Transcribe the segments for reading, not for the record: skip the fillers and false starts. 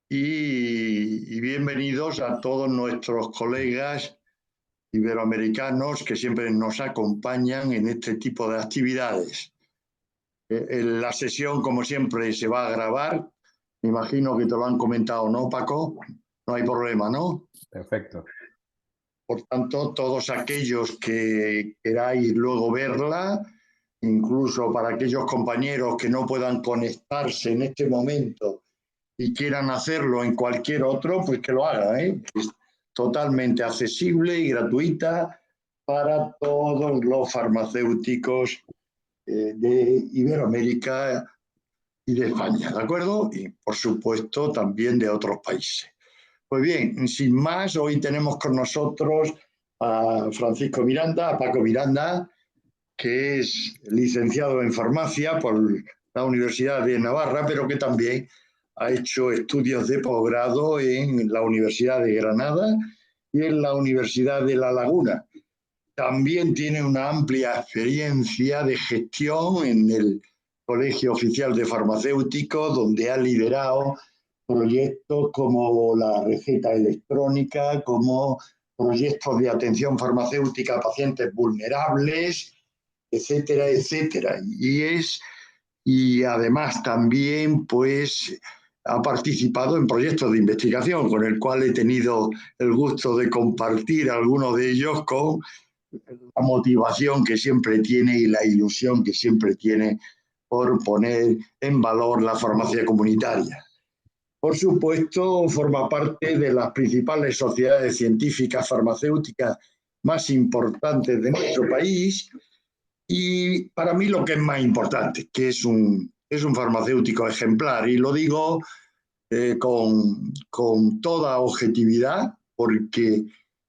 y bienvenidos a todos nuestros colegas iberoamericanos que siempre nos acompañan en este tipo de actividades. La sesión, como siempre, se va a grabar. Me imagino que te lo han comentado, ¿no, Paco? No hay problema, ¿no? Perfecto. Por tanto, todos aquellos que queráis luego verla, incluso para aquellos compañeros que no puedan conectarse en este momento y quieran hacerlo en cualquier otro, pues que lo hagan, ¿eh? Es totalmente accesible y gratuita para todos los farmacéuticos de Iberoamérica y de España, ¿de acuerdo? Y, por supuesto, también de otros países. Pues bien, sin más, hoy tenemos con nosotros a Francisco Miranda, a Paco Miranda, que es licenciado en farmacia por la Universidad de Navarra, pero que también ha hecho estudios de posgrado en la Universidad de Granada y en la Universidad de La Laguna. También tiene una amplia experiencia de gestión en el Colegio Oficial de Farmacéuticos, donde ha liderado proyectos como la receta electrónica, como proyectos de atención farmacéutica a pacientes vulnerables, etcétera, etcétera. Y además también pues ha participado en proyectos de investigación con el cual he tenido el gusto de compartir algunos de ellos con la motivación que siempre tiene y la ilusión que siempre tiene por poner en valor la farmacia comunitaria. Por supuesto, forma parte de las principales sociedades científicas farmacéuticas más importantes de nuestro país y para mí lo que es más importante, que es un farmacéutico ejemplar, y lo digo con toda objetividad, porque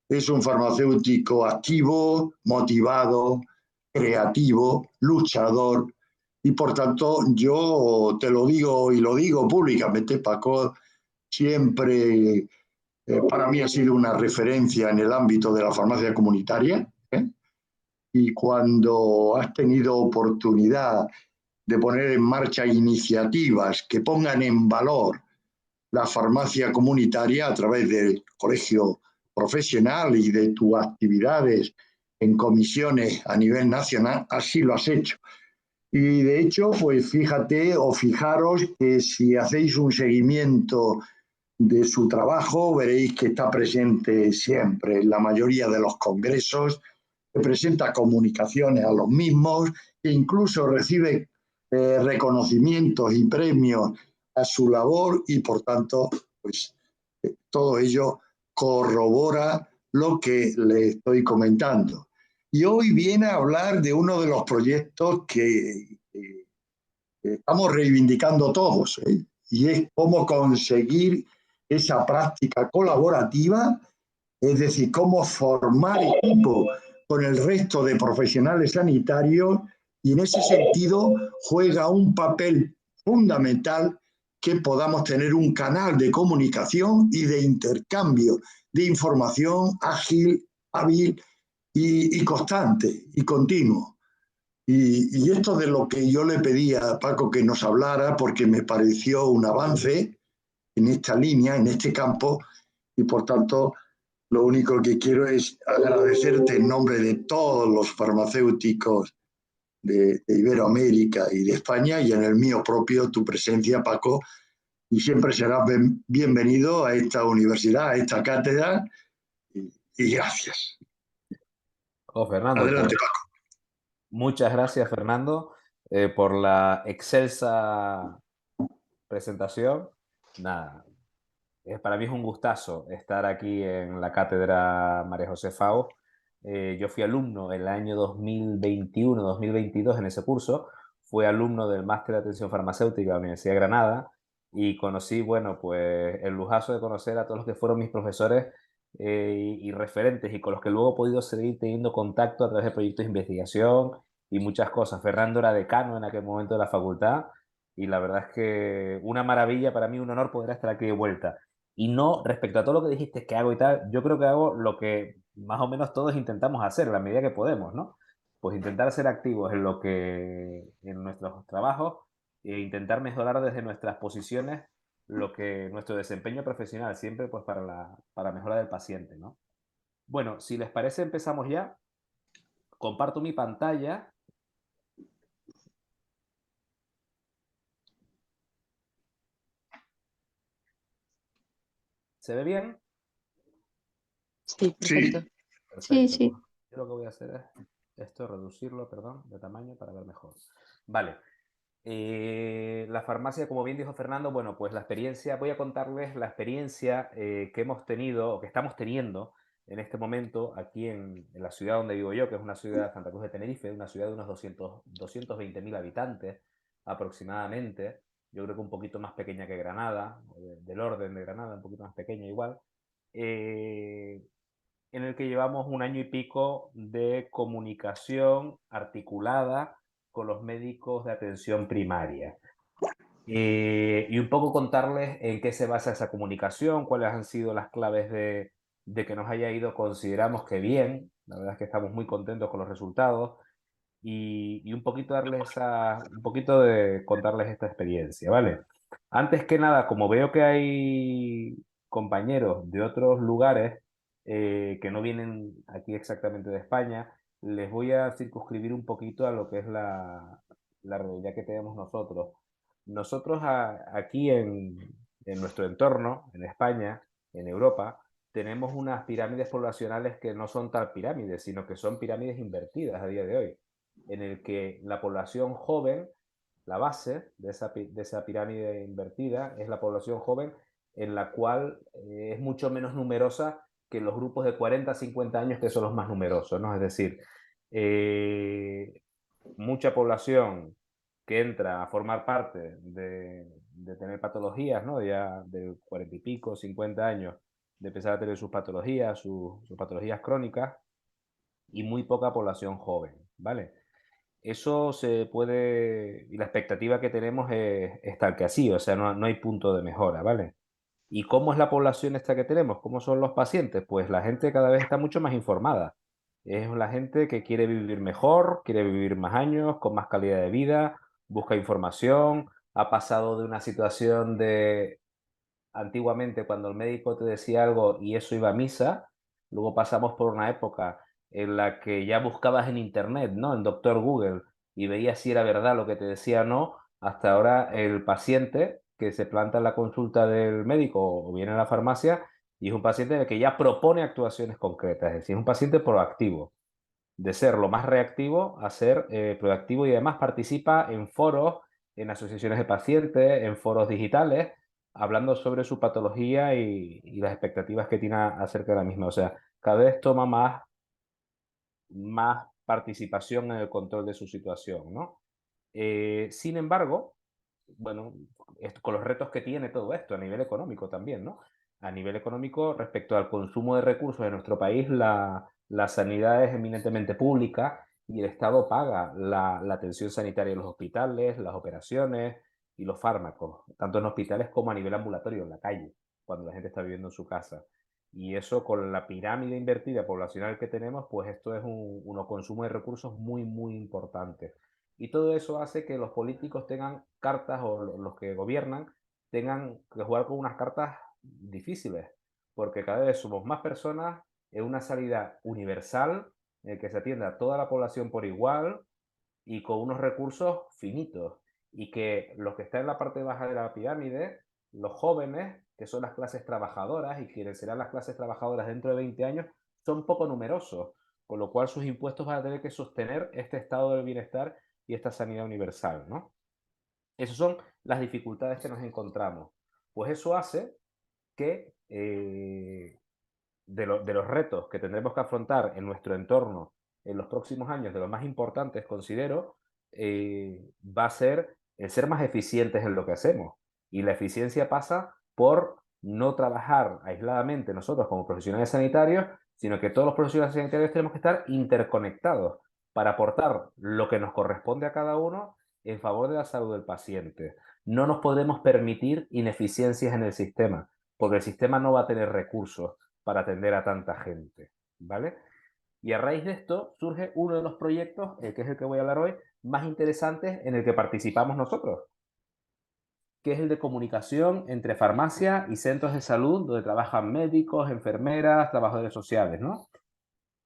es un farmacéutico activo, motivado, creativo, luchador, y por tanto yo te lo digo y lo digo públicamente, Paco, siempre para mí ha sido una referencia en el ámbito de la farmacia comunitaria, ¿eh? Y cuando has tenido oportunidad de poner en marcha iniciativas que pongan en valor la farmacia comunitaria a través del colegio profesional y de tus actividades en comisiones a nivel nacional, así lo has hecho. Y de hecho, pues fíjate o fijaros que si hacéis un seguimiento de su trabajo, veréis que está presente siempre en la mayoría de los congresos, que presenta comunicaciones a los mismos, que incluso recibe reconocimientos y premios a su labor y por tanto, pues todo ello corrobora lo que le estoy comentando. Y hoy viene a hablar de uno de los proyectos que estamos reivindicando todos, ¿eh? Y es cómo conseguir esa práctica colaborativa, es decir, cómo formar equipo con el resto de profesionales sanitarios, y en ese sentido juega un papel fundamental que podamos tener un canal de comunicación y de intercambio de información ágil, hábil y constante y continuo. Y esto de lo que yo le pedía a Paco que nos hablara, porque me pareció un avance en esta línea, en este campo, y por tanto lo único que quiero es agradecerte en nombre de todos los farmacéuticos de Iberoamérica y de España, y en el mío propio, tu presencia, Paco, y siempre serás bienvenido a esta universidad, a esta cátedra, y gracias. Oh, Fernando, Adelante, pues Paco. muchas gracias, Fernando, por la excelsa presentación. Nada, para mí es un gustazo estar aquí en la cátedra María José Faust. Yo fui alumno en el año 2021-2022 en ese curso. Fui alumno del Máster de Atención Farmacéutica de la Universidad de Granada y conocí, bueno, pues el lujazo de conocer a todos los que fueron mis profesores y referentes y con los que luego he podido seguir teniendo contacto a través de proyectos de investigación y muchas cosas. Fernando era decano en aquel momento de la facultad y la verdad es que una maravilla para mí, un honor poder estar aquí de vuelta. Y no, respecto a todo lo que dijiste que hago y tal, yo creo que hago lo que más o menos todos intentamos hacer, a la medida que podemos, ¿no? Pues intentar ser activos en lo que, en nuestros trabajos e intentar mejorar desde nuestras posiciones nuestro desempeño profesional, siempre pues para mejora del paciente, ¿no? Bueno, si les parece, empezamos ya. Comparto mi pantalla. ¿Se ve bien? Sí, perfecto. Sí, Sí, Perfecto. sí. Pues yo lo que voy a hacer es esto, reducirlo, perdón, de tamaño para ver mejor. Vale. La farmacia, como bien dijo Fernando, bueno, pues la experiencia, voy a contarles la experiencia que hemos tenido o que estamos teniendo en este momento aquí en la ciudad donde vivo yo, que es una ciudad, Santa Cruz de Tenerife, una ciudad de unos 220.000 habitantes aproximadamente. Yo creo que un poquito más pequeña que Granada, del orden de Granada, un poquito más pequeña igual. Eh, en el que llevamos un año y pico de comunicación articulada con los médicos de atención primaria. Y un poco contarles en qué se basa esa comunicación, cuáles han sido las claves de que nos haya ido, consideramos que bien, la verdad es que estamos muy contentos con los resultados, y un poquito un poquito de contarles esta experiencia, ¿vale? Antes que nada, como veo que hay compañeros de otros lugares que no vienen aquí exactamente de España, les voy a circunscribir un poquito a lo que es la realidad que tenemos nosotros. Nosotros aquí en nuestro entorno, en España, en Europa, tenemos unas pirámides poblacionales que no son tal pirámides, sino que son pirámides invertidas a día de hoy, en el que la población joven, la base de esa pirámide invertida, es la población joven en la cual es mucho menos numerosa que los grupos de 40 a 50 años, que son los más numerosos, ¿no? Es decir, eh, mucha población que entra a formar parte de tener patologías, ¿no? Ya de 40 y pico, 50 años, de empezar a tener sus patologías, sus patologías crónicas, y muy poca población joven, ¿vale? Eso se puede, y la expectativa que tenemos es tal que así, o sea, no hay punto de mejora, ¿vale? ¿Y cómo es la población esta que tenemos? ¿Cómo son los pacientes? Pues la gente cada vez está mucho más informada. Es la gente que quiere vivir mejor, quiere vivir más años, con más calidad de vida, busca información, ha pasado de una situación de antiguamente cuando el médico te decía algo y eso iba a misa, luego pasamos por una época en la que ya buscabas en internet, ¿no? En Doctor Google y veías si era verdad lo que te decía o no, hasta ahora el paciente que se planta en la consulta del médico o viene a la farmacia y es un paciente en el que ya propone actuaciones concretas, es decir, es un paciente proactivo, de ser lo más reactivo a ser proactivo y además participa en foros, en asociaciones de pacientes, en foros digitales, hablando sobre su patología y las expectativas que tiene acerca de la misma. O sea, cada vez toma más participación en el control de su situación, ¿no? Sin embargo, bueno, con los retos que tiene todo esto a nivel económico también, ¿no? A nivel económico, respecto al consumo de recursos en nuestro país, la sanidad es eminentemente pública y el Estado paga la atención sanitaria en los hospitales, las operaciones y los fármacos, tanto en hospitales como a nivel ambulatorio, en la calle, cuando la gente está viviendo en su casa. Y eso con la pirámide invertida poblacional que tenemos, pues esto es un consumo de recursos muy, muy importante. Y todo eso hace que los políticos tengan cartas, o los que gobiernan tengan que jugar con unas cartas difíciles, porque cada vez somos más personas en una salida universal en el que se atienda a toda la población por igual y con unos recursos finitos. Y que los que están en la parte baja de la pirámide, los jóvenes, que son las clases trabajadoras y quienes serán las clases trabajadoras dentro de 20 años, son poco numerosos, con lo cual sus impuestos van a tener que sostener este estado del bienestar y esta sanidad universal, ¿no? Esas son las dificultades que nos encontramos. Pues eso hace que de los retos que tendremos que afrontar en nuestro entorno en los próximos años, de los más importantes, considero, va a ser el ser más eficientes en lo que hacemos. Y la eficiencia pasa por no trabajar aisladamente nosotros como profesionales sanitarios, sino que todos los profesionales sanitarios tenemos que estar interconectados para aportar lo que nos corresponde a cada uno en favor de la salud del paciente. No nos podemos permitir ineficiencias en el sistema, porque el sistema no va a tener recursos para atender a tanta gente, ¿vale? Y a raíz de esto surge uno de los proyectos, que es el que voy a hablar hoy, más interesantes en el que participamos nosotros. que es el de comunicación entre farmacia y centros de salud, donde trabajan médicos, enfermeras, trabajadores sociales, ¿no?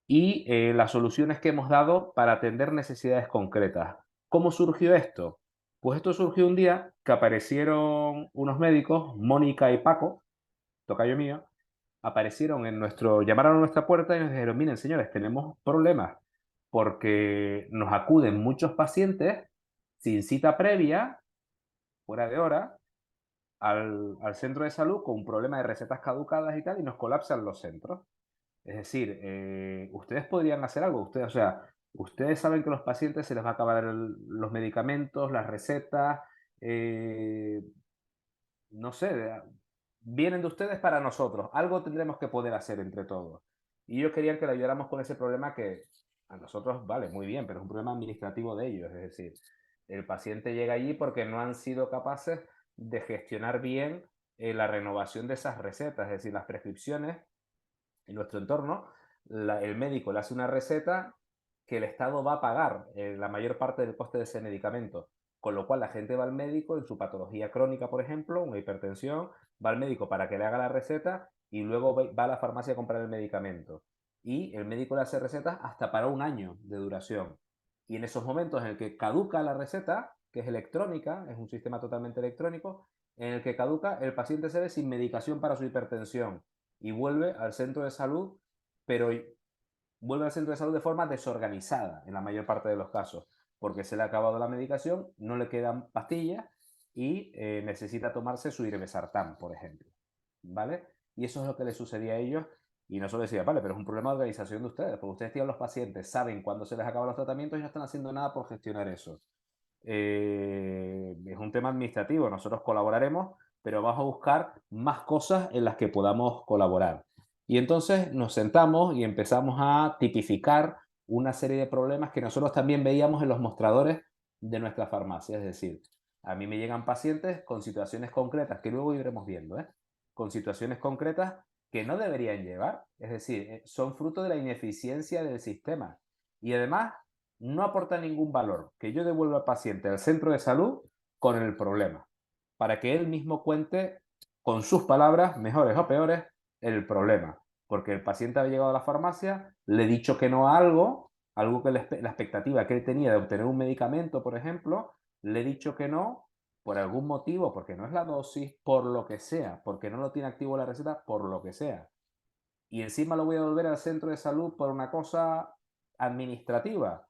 Y las soluciones que hemos dado para atender necesidades concretas. ¿Cómo surgió esto? Pues esto surgió un día que aparecieron unos médicos, Mónica y Paco, tocayo mío, llamaron a nuestra puerta y nos dijeron, miren señores, tenemos problemas porque nos acuden muchos pacientes sin cita previa, fuera de hora, al centro de salud con un problema de recetas caducadas y tal, y nos colapsan los centros. Es decir, ustedes podrían hacer algo, ustedes, o sea, ustedes saben que a los pacientes se les va a acabar los medicamentos, las recetas, eh, no sé, vienen de ustedes para nosotros, algo tendremos que poder hacer entre todos. Y ellos querían que le ayudáramos con ese problema que a nosotros, vale, muy bien, pero es un problema administrativo de ellos, es decir, el paciente llega allí porque no han sido capaces de gestionar bien la renovación de esas recetas, es decir, las prescripciones en nuestro entorno, el médico le hace una receta que el Estado va a pagar la mayor parte del coste de ese medicamento. Con lo cual la gente va al médico en su patología crónica, por ejemplo, una hipertensión, va al médico para que le haga la receta y luego va a la farmacia a comprar el medicamento. Y el médico le hace recetas hasta para un año de duración. Y en esos momentos en el que caduca la receta, que es electrónica, es un sistema totalmente electrónico, en el que caduca, el paciente se ve sin medicación para su hipertensión y vuelve al centro de salud, pero vuelve al centro de salud de forma desorganizada en la mayor parte de los casos, porque se le ha acabado la medicación, no le quedan pastillas y necesita tomarse su irbesartán, por ejemplo, ¿vale? Y eso es lo que le sucedía a ellos y nosotros decía, vale, pero es un problema de organización de ustedes, porque ustedes tienen los pacientes, saben cuándo se les acaban los tratamientos y no están haciendo nada por gestionar eso. Es un tema administrativo, nosotros colaboraremos, pero vamos a buscar más cosas en las que podamos colaborar. Y entonces nos sentamos y empezamos a tipificar una serie de problemas que nosotros también veíamos en los mostradores de nuestra farmacia. Es decir, a mí me llegan pacientes con situaciones concretas, que luego iremos viendo, con situaciones concretas que no deberían llevar. Es decir, son fruto de la ineficiencia del sistema. Y además no aporta ningún valor que yo devuelva al paciente al centro de salud con el problema, para que él mismo cuente con sus palabras, mejores o peores, el problema. Porque el paciente había llegado a la farmacia, le he dicho que no a algo, algo que la expectativa que él tenía de obtener un medicamento, por ejemplo, le he dicho que no por algún motivo, porque no es la dosis, por lo que sea, porque no lo tiene activo la receta, por lo que sea. Y encima lo voy a volver al centro de salud por una cosa administrativa,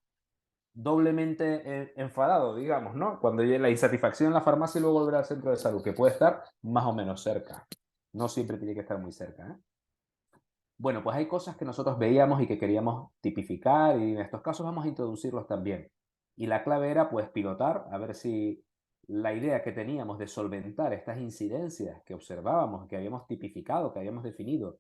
doblemente enfadado, digamos, ¿no? Cuando llegue la insatisfacción en la farmacia y luego volver al centro de salud, que puede estar más o menos cerca. No siempre tiene que estar muy cerca, ¿eh? Bueno, pues hay cosas que nosotros veíamos y que queríamos tipificar y en estos casos vamos a introducirlos también. Y la clave era pues pilotar, a ver si la idea que teníamos de solventar estas incidencias que observábamos, que habíamos tipificado, que habíamos definido,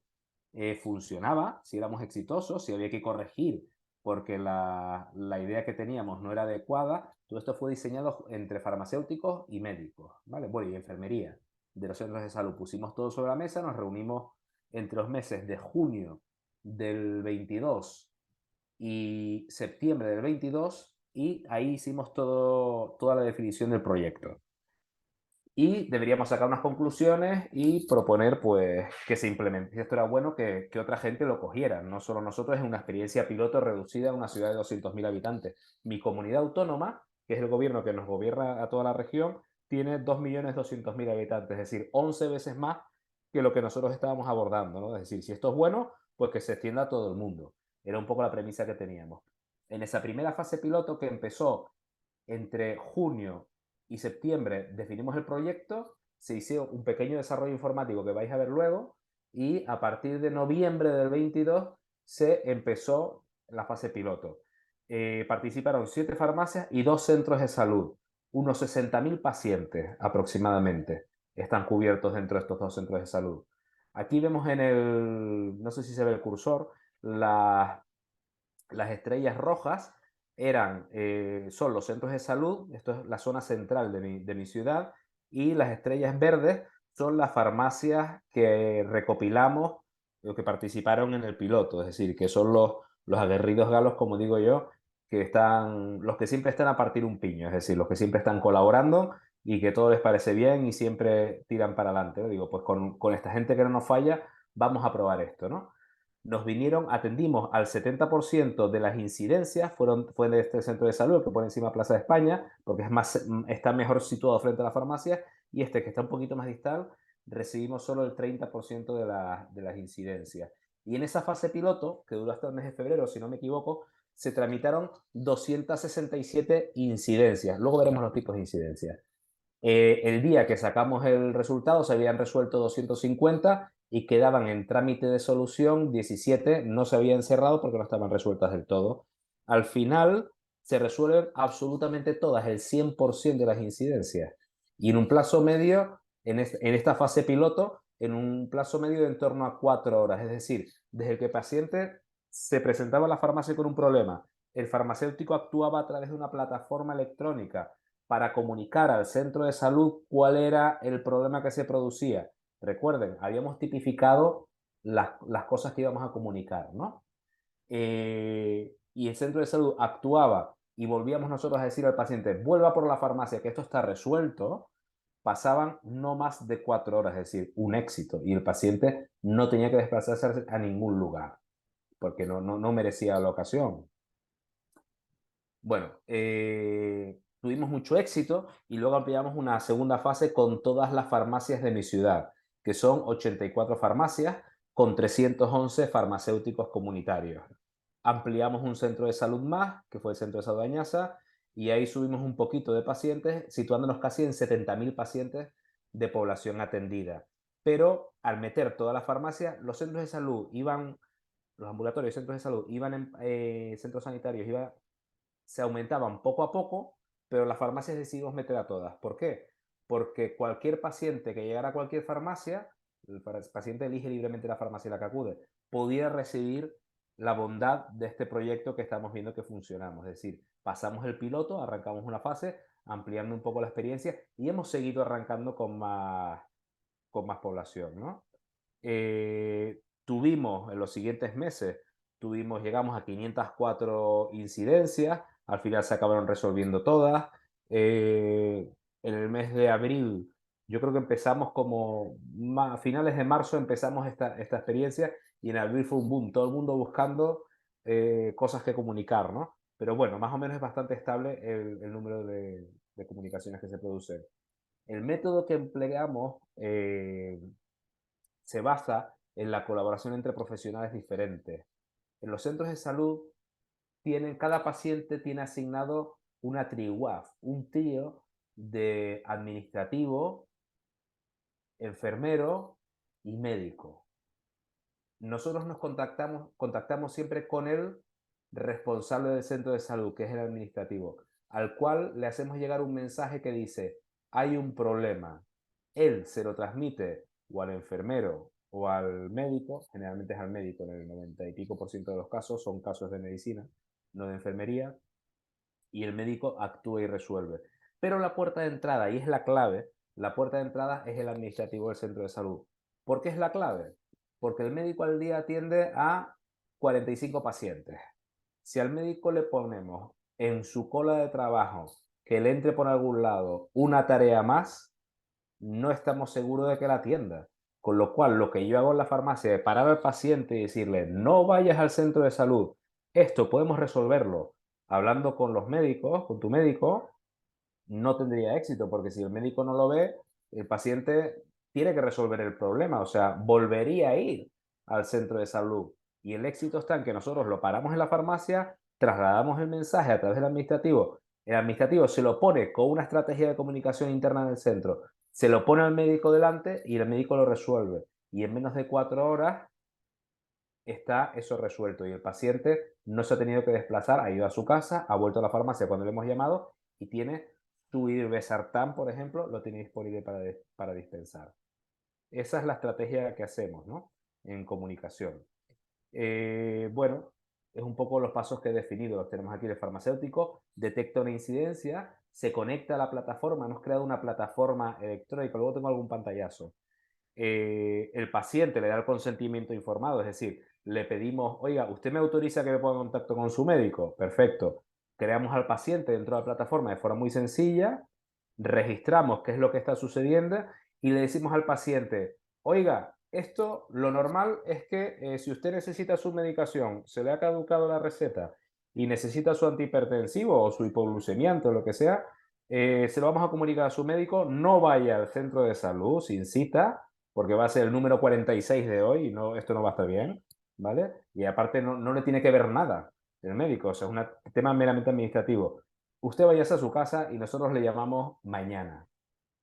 funcionaba, si éramos exitosos, si había que corregir porque la idea que teníamos no era adecuada. Todo esto fue diseñado entre farmacéuticos y médicos, ¿vale? Bueno, y enfermería de los centros de salud. Pusimos todo sobre la mesa, nos reunimos entre los meses de junio del 22 y septiembre del 22 y ahí hicimos toda la definición del proyecto. Y deberíamos sacar unas conclusiones y proponer pues, que se implemente. Si esto era bueno, que otra gente lo cogiera. No solo nosotros, es una experiencia piloto reducida a una ciudad de 200.000 habitantes. Mi comunidad autónoma, que es el gobierno que nos gobierna a toda la región, tiene 2.200.000 habitantes, es decir, 11 veces más que lo que nosotros estábamos abordando, ¿no? Es decir, si esto es bueno, pues que se extienda a todo el mundo. Era un poco la premisa que teníamos. En esa primera fase piloto que empezó entre junio y septiembre definimos el proyecto, se hizo un pequeño desarrollo informático que vais a ver luego y a partir de noviembre del 22 se empezó la fase piloto. Participaron 7 farmacias y 2 centros de salud. Unos 60.000 pacientes aproximadamente están cubiertos dentro de estos 2 centros de salud. Aquí vemos no sé si se ve el cursor, las estrellas rojas son los centros de salud, esto es la zona central de mi ciudad, y las estrellas verdes son las farmacias que recopilamos, o que participaron en el piloto, es decir, que son los aguerridos galos, como digo yo, los que siempre están a partir un piño, es decir, los que siempre están colaborando y que todo les parece bien y siempre tiran para adelante, ¿no? Digo, pues con esta gente que no nos falla, vamos a probar esto, ¿no? Nos vinieron, atendimos al 70% de las incidencias, fue de este centro de salud, que pone encima Plaza de España, porque está mejor situado frente a la farmacia, y este que está un poquito más distal, recibimos solo el 30% de las incidencias. Y en esa fase piloto, que duró hasta el mes de febrero, si no me equivoco, se tramitaron 267 incidencias. Luego veremos los tipos de incidencias. El día que sacamos el resultado se habían resuelto 250 y quedaban en trámite de solución 17, no se habían cerrado porque no estaban resueltas del todo. Al final se resuelven absolutamente todas, el 100% de las incidencias. Y en un plazo medio, en esta fase piloto, en un plazo medio de en torno a 4 horas. Es decir, desde que el paciente se presentaba a la farmacia con un problema, el farmacéutico actuaba a través de una plataforma electrónica para comunicar al centro de salud cuál era el problema que se producía. Recuerden, habíamos tipificado las cosas que íbamos a comunicar, ¿no? Y el centro de salud actuaba y volvíamos nosotros a decir al paciente, vuelva por la farmacia, que esto está resuelto, pasaban no más de 4 horas, es decir, un éxito. Y el paciente no tenía que desplazarse a ningún lugar, porque no merecía la ocasión. Bueno, tuvimos mucho éxito y luego ampliamos una segunda fase con todas las farmacias de mi ciudad, que son 84 farmacias con 311 farmacéuticos comunitarios. Ampliamos un centro de salud más, que fue el centro de salud de Añaza, y ahí subimos un poquito de pacientes, situándonos casi en 70.000 pacientes de población atendida. Pero al meter todas las farmacias, los centros de salud iban, los ambulatorios y centros de salud iban en centros sanitarios, se aumentaban poco a poco, pero las farmacias decidimos meter a todas. ¿Por qué? Porque cualquier paciente que llegara a cualquier farmacia, el paciente elige libremente la farmacia a la que acude, podía recibir la bondad de este proyecto que estamos viendo que funcionamos. Es decir, pasamos el piloto, arrancamos una fase, ampliando un poco la experiencia y hemos seguido arrancando con más población, ¿no? Tuvimos en los siguientes meses, llegamos a 504 incidencias, al final se acabaron resolviendo todas. En el mes de abril, yo creo que empezamos a finales de marzo empezamos esta experiencia y en abril fue un boom, todo el mundo buscando cosas que comunicar, ¿no? Pero bueno, más o menos es bastante estable el número de comunicaciones que se producen. El método que empleamos se basa en la colaboración entre profesionales diferentes. En los centros de salud, cada paciente tiene asignado una triwaf, un trío de administrativo, enfermero y médico. Nosotros nos contactamos siempre con el responsable del centro de salud, que es el administrativo, al cual le hacemos llegar un mensaje que dice, hay un problema. Él se lo transmite o al enfermero o al médico, generalmente es al médico en el 90 y pico % de los casos, son casos de medicina, no de enfermería, y el médico actúa y resuelve. Pero la puerta de entrada, y es la clave, la puerta de entrada es el administrativo del centro de salud. ¿Por qué es la clave? Porque el médico al día atiende a 45 pacientes. Si al médico le ponemos en su cola de trabajo que le entre por algún lado una tarea más, no estamos seguros de que la atienda. Con lo cual, lo que yo hago en la farmacia es parar al paciente y decirle, no vayas al centro de salud, esto podemos resolverlo hablando con los médicos, con tu médico, no tendría éxito, porque si el médico no lo ve, el paciente tiene que resolver el problema, o sea, volvería a ir al centro de salud. Y el éxito está en que nosotros lo paramos en la farmacia, trasladamos el mensaje a través del administrativo, el administrativo se lo pone con una estrategia de comunicación interna en el centro, se lo pone al médico delante y el médico lo resuelve. Y en menos de 4 horas está eso resuelto y el paciente no se ha tenido que desplazar, ha ido a su casa, ha vuelto a la farmacia cuando le hemos llamado y tiene su irbesartán, por ejemplo, lo tiene disponible para dispensar. Esa es la estrategia que hacemos, ¿no? En comunicación. Bueno, es un poco los pasos que he definido. Los tenemos aquí. El farmacéutico detecta una incidencia, se conecta a la plataforma, hemos creado una plataforma electrónica, luego tengo algún pantallazo. El paciente le da el consentimiento informado, es decir, le pedimos, oiga, ¿usted me autoriza que me ponga en contacto con su médico? Perfecto. Creamos al paciente dentro de la plataforma de forma muy sencilla, registramos qué es lo que está sucediendo y le decimos al paciente, oiga, esto lo normal es que si usted necesita su medicación, se le ha caducado la receta y necesita su antihipertensivo o su hipoglucemiante o lo que sea, se lo vamos a comunicar a su médico, no vaya al centro de salud sin cita, porque va a ser el número 46 de hoy y no, esto no va a estar bien, ¿vale? Y aparte no le tiene que ver nada el médico, o sea, es un tema meramente administrativo. Usted vaya a su casa y nosotros le llamamos mañana,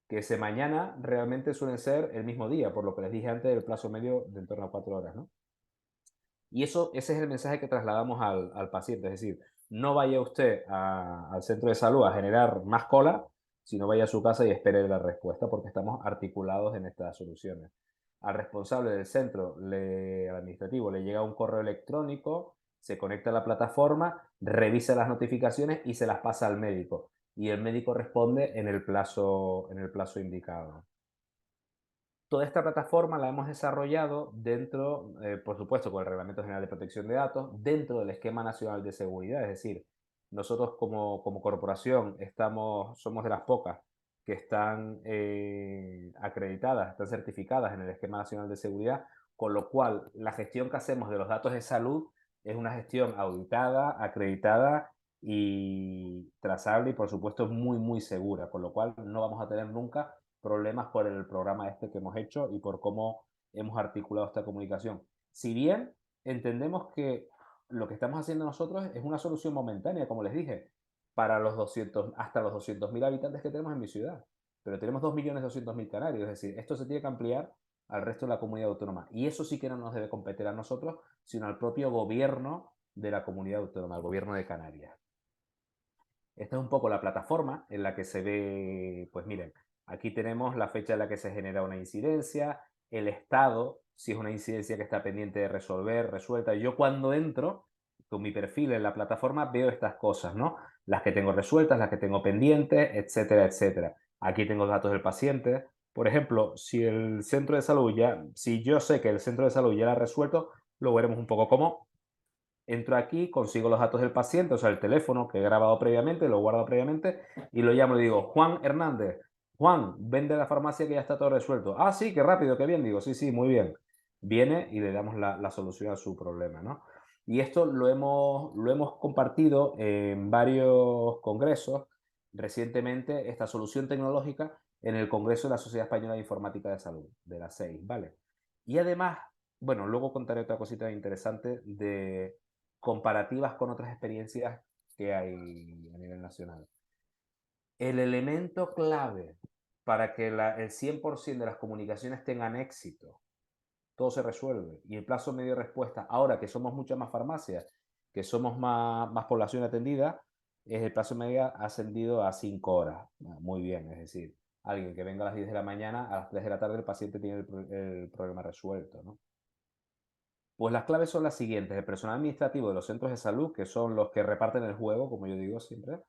que ese mañana realmente suele ser el mismo día, por lo que les dije antes del plazo medio de en torno a 4 horas, ¿no? Y ese es el mensaje que trasladamos al paciente, es decir, no vaya usted al centro de salud a generar más cola, sino vaya a su casa y espere la respuesta, porque estamos articulados en estas soluciones. Al responsable del centro, al administrativo, le llega un correo electrónico, se conecta a la plataforma, revisa las notificaciones y se las pasa al médico. Y el médico responde en el plazo indicado. Toda esta plataforma la hemos desarrollado dentro, por supuesto, con el Reglamento General de Protección de Datos, dentro del Esquema Nacional de Seguridad. Es decir, nosotros como corporación somos de las pocas que están acreditadas, están certificadas en el Esquema Nacional de Seguridad, con lo cual la gestión que hacemos de los datos de salud es una gestión auditada, acreditada y trazable y, por supuesto, muy, muy segura, con lo cual no vamos a tener nunca problemas por el programa este que hemos hecho y por cómo hemos articulado esta comunicación. Si bien entendemos que lo que estamos haciendo nosotros es una solución momentánea, como les dije, para hasta los 200.000 habitantes que tenemos en mi ciudad, pero tenemos 2.200.000 canarios, es decir, esto se tiene que ampliar al resto de la comunidad autónoma y eso sí que no nos debe competir a nosotros, sino al propio gobierno de la comunidad autónoma, el gobierno de Canarias. Esta es un poco la plataforma en la que se ve, pues miren, aquí tenemos la fecha en la que se genera una incidencia, el estado, si es una incidencia que está pendiente de resolver, resuelta. Yo cuando entro con mi perfil en la plataforma veo estas cosas, ¿no? Las que tengo resueltas, las que tengo pendientes, etcétera, etcétera. Aquí tengo los datos del paciente. Por ejemplo, si yo sé que el centro de salud ya la ha resuelto, lo veremos un poco como entro aquí, consigo los datos del paciente, o sea, el teléfono que he grabado previamente, lo guardo previamente y lo llamo y le digo, Juan Hernández, Juan, ven de la farmacia que ya está todo resuelto. Ah, sí, qué rápido, qué bien. Digo, sí, sí, muy bien. Viene y le damos la solución a su problema, ¿no? Y esto lo hemos compartido en varios congresos. Recientemente, esta solución tecnológica en el Congreso de la Sociedad Española de Informática de Salud, de la SEI, ¿vale? Y además, bueno, luego contaré otra cosita interesante de comparativas con otras experiencias que hay a nivel nacional. El elemento clave para que el 100% de las comunicaciones tengan éxito, todo se resuelve. Y el plazo medio de respuesta, ahora que somos muchas más farmacias, que somos más población atendida, el plazo medio ha ascendido a 5 horas. Muy bien, es decir, alguien que venga a las 10 de la mañana, a las 3 de la tarde el paciente tiene el problema resuelto, ¿no? Pues las claves son las siguientes. El personal administrativo de los centros de salud, que son los que reparten el juego, como yo digo siempre,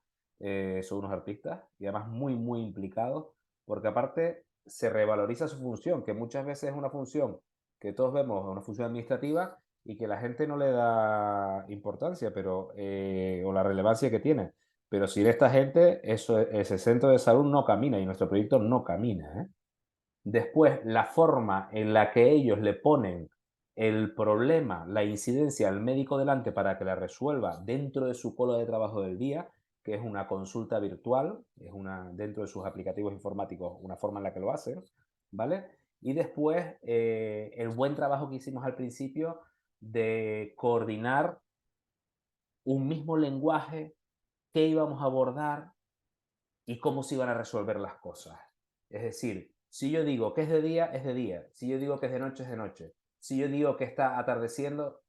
son unos artistas y además muy, muy implicados, porque aparte se revaloriza su función, que muchas veces es una función que todos vemos, una función administrativa y que la gente no le da importancia, o la relevancia que tiene. Pero sin esta gente, ese centro de salud no camina y nuestro proyecto no camina, ¿eh? Después, la forma en la que ellos le ponen el problema, la incidencia al médico delante para que la resuelva dentro de su cola de trabajo del día, que es una consulta virtual, dentro de sus aplicativos informáticos, una forma en la que lo hacen, ¿vale? Y después, el buen trabajo que hicimos al principio de coordinar un mismo lenguaje, qué íbamos a abordar y cómo se iban a resolver las cosas. Es decir, si yo digo que es de día, es de día. Si yo digo que es de noche, es de noche. Si yo digo que está atardeciendo,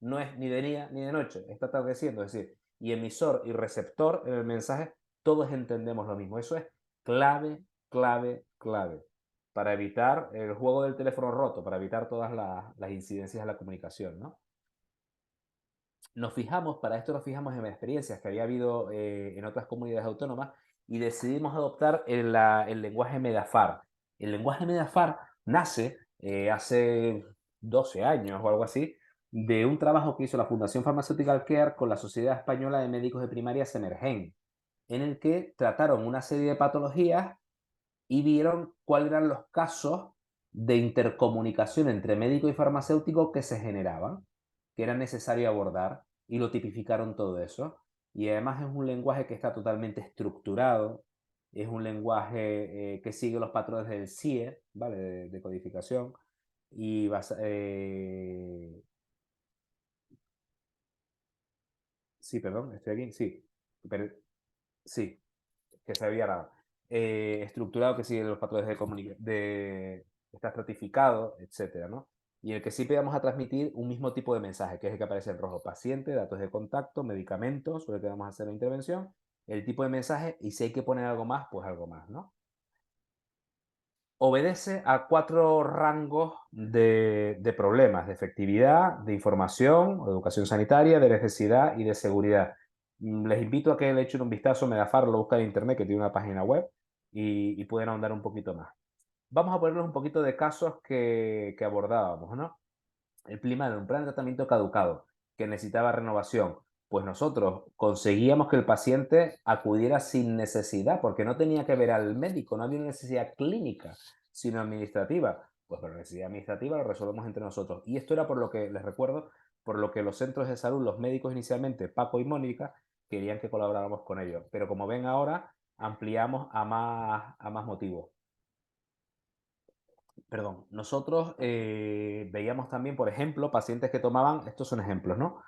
no es ni de día ni de noche, está atardeciendo. Es decir, y emisor y receptor en el mensaje, todos entendemos lo mismo. Eso es clave, clave, clave. Para evitar el juego del teléfono roto, para evitar todas las incidencias de la comunicación, ¿no? Para esto nos fijamos en experiencias que había habido en otras comunidades autónomas y decidimos adoptar el lenguaje Medafar. El lenguaje Medafar nace hace 12 años o algo así, de un trabajo que hizo la Fundación Pharmaceutical Care con la Sociedad Española de Médicos de Primaria, Semergen. en el que trataron una serie de patologías y vieron cuáles eran los casos de intercomunicación entre médico y farmacéutico que se generaban, que era necesario abordar, y lo tipificaron todo eso. Y además es un lenguaje que está totalmente estructurado, es un lenguaje que sigue los patrones del CIE, ¿vale? De codificación, y sí, perdón, estoy aquí, sí, pero sí, que se había dado. Estructurado que sigue los patrones está estratificado, etcétera, ¿no? Y en el que sí vamos a transmitir un mismo tipo de mensaje, que es el que aparece en rojo: paciente, datos de contacto, medicamentos sobre el que vamos a hacer la intervención, el tipo de mensaje, y si hay que poner algo más, pues algo más, ¿no? Obedece a 4 rangos de problemas: de efectividad, de información, o educación sanitaria, de necesidad y de seguridad. Les invito a que le echen un vistazo. Medafar lo busca en internet, que tiene una página web, y pueden ahondar un poquito más. Vamos a ponernos un poquito de casos que abordábamos, ¿no? El primero, un plan de tratamiento caducado que necesitaba renovación. Pues nosotros conseguíamos que el paciente acudiera sin necesidad, porque no tenía que ver al médico, no había una necesidad clínica, sino administrativa. Pues por la necesidad administrativa lo resolvemos entre nosotros. Y esto era, por lo que les recuerdo, por lo que los centros de salud, los médicos inicialmente, Paco y Mónica, querían que colaboráramos con ellos. Pero como ven ahora, ampliamos a más motivos. Perdón, nosotros veíamos también, por ejemplo, pacientes que tomaban, estos son ejemplos, ¿no?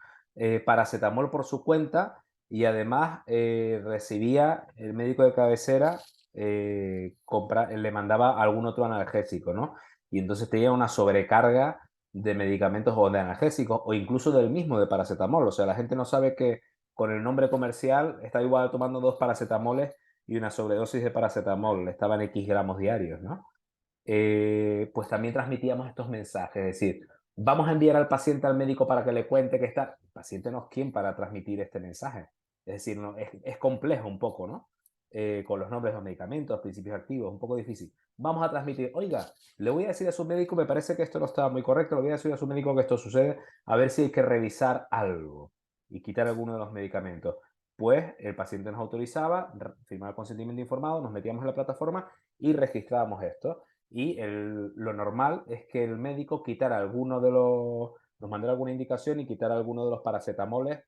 Paracetamol por su cuenta, y además recibía el médico de cabecera, le mandaba algún otro analgésico, ¿no? Y entonces tenía una sobrecarga de medicamentos o de analgésicos, o incluso del mismo de paracetamol. O sea, la gente no sabe que con el nombre comercial está igual tomando 2 paracetamoles y una sobredosis de paracetamol, estaban X gramos diarios, ¿no? Pues también transmitíamos estos mensajes, es decir, vamos a enviar al paciente al médico para que le cuente que está. El paciente no es quien para transmitir este mensaje. Es decir, no, es complejo un poco, ¿no? Con los nombres de los medicamentos, principios activos, un poco difícil. Vamos a transmitir: oiga, le voy a decir a su médico, me parece que esto no está muy correcto, le voy a decir a su médico que esto sucede, a ver si hay que revisar algo y quitar alguno de los medicamentos. Pues el paciente nos autorizaba, firmaba el consentimiento informado, nos metíamos en la plataforma y registrábamos esto. Y lo normal es que el médico quitara nos mandara alguna indicación y quitara alguno de los paracetamoles,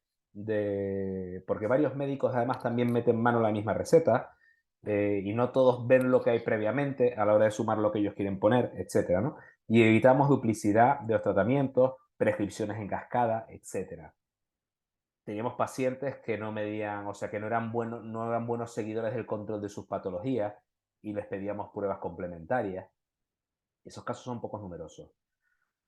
porque varios médicos además también meten mano en la misma receta, y no todos ven lo que hay previamente a la hora de sumar lo que ellos quieren poner, etcétera, ¿no? Y evitamos duplicidad de los tratamientos, prescripciones en cascada, etcétera. Teníamos pacientes que no medían, o sea, que no eran buenos seguidores del control de sus patologías, y les pedíamos pruebas complementarias. Esos casos son pocos numerosos.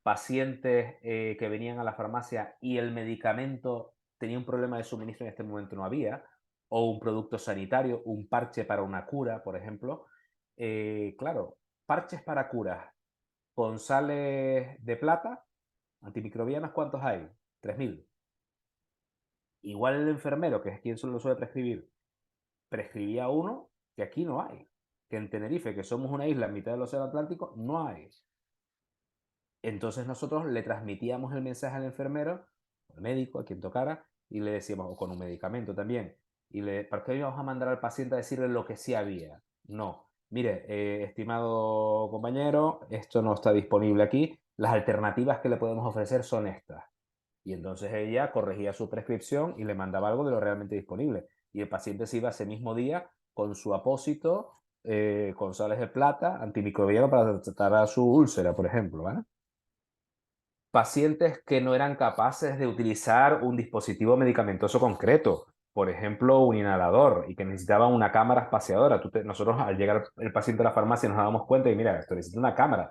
Pacientes que venían a la farmacia y el medicamento tenía un problema de suministro, en este momento no había, o un producto sanitario, un parche para una cura, por ejemplo. Claro, parches para curas con sales de plata, antimicrobianas, ¿cuántos hay? 3.000. Igual el enfermero, que es quien lo suele prescribir, prescribía uno que aquí no hay. Que en Tenerife, que somos una isla en mitad del Océano Atlántico, no hay. Entonces nosotros le transmitíamos el mensaje al enfermero, al médico, a quien tocara, y le decíamos, o con un medicamento también, ¿para qué íbamos a mandar al paciente a decirle lo que sí había? No. Mire, estimado compañero, esto no está disponible aquí, las alternativas que le podemos ofrecer son estas. Y entonces ella corregía su prescripción y le mandaba algo de lo realmente disponible. Y el paciente se iba ese mismo día con su apósito, con sales de plata, antimicrobiano, para tratar su úlcera, por ejemplo, ¿vale? Pacientes que no eran capaces de utilizar un dispositivo medicamentoso concreto, por ejemplo, un inhalador, y que necesitaban una cámara espaciadora. Nosotros, al llegar el paciente a la farmacia, nos dábamos cuenta y mira, esto necesita una cámara,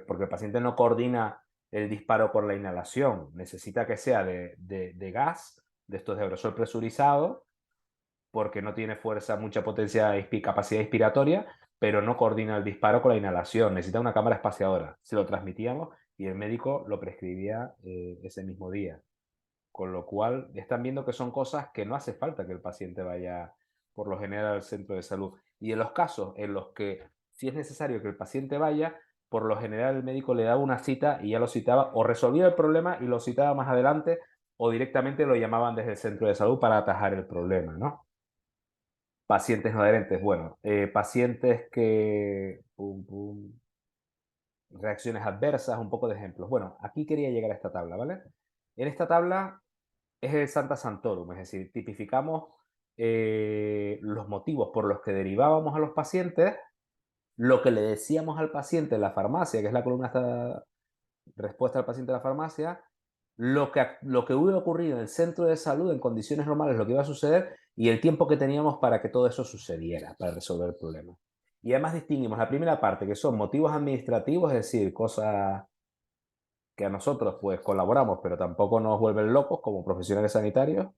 porque el paciente no coordina el disparo por la inhalación, necesita que sea de gas, de estos de aerosol presurizado, porque no tiene fuerza, mucha potencia, capacidad inspiratoria, pero no coordina el disparo con la inhalación, necesita una cámara espaciadora. Se lo transmitíamos y el médico lo prescribía ese mismo día. Con lo cual, están viendo que son cosas que no hace falta que el paciente vaya por lo general al centro de salud. Y en los casos en los que sí es necesario que el paciente vaya, por lo general el médico le daba una cita y ya lo citaba, o resolvía el problema y lo citaba más adelante, o directamente lo llamaban desde el centro de salud para atajar el problema, ¿no? Pacientes no adherentes, bueno, pacientes que... reacciones adversas, un poco de ejemplos. Bueno, aquí quería llegar a esta tabla, ¿vale? En esta tabla es el Sancta Sanctorum, es decir, tipificamos los motivos por los que derivábamos a los pacientes, lo que le decíamos al paciente en la farmacia, que es la columna esta, respuesta al paciente en la farmacia, lo que hubiera ocurrido en el centro de salud en condiciones normales, lo que iba a suceder y el tiempo que teníamos para que todo eso sucediera, para resolver el problema. Y además distinguimos la primera parte, que son motivos administrativos, es decir, cosas que a nosotros pues colaboramos, pero tampoco nos vuelven locos como profesionales sanitarios,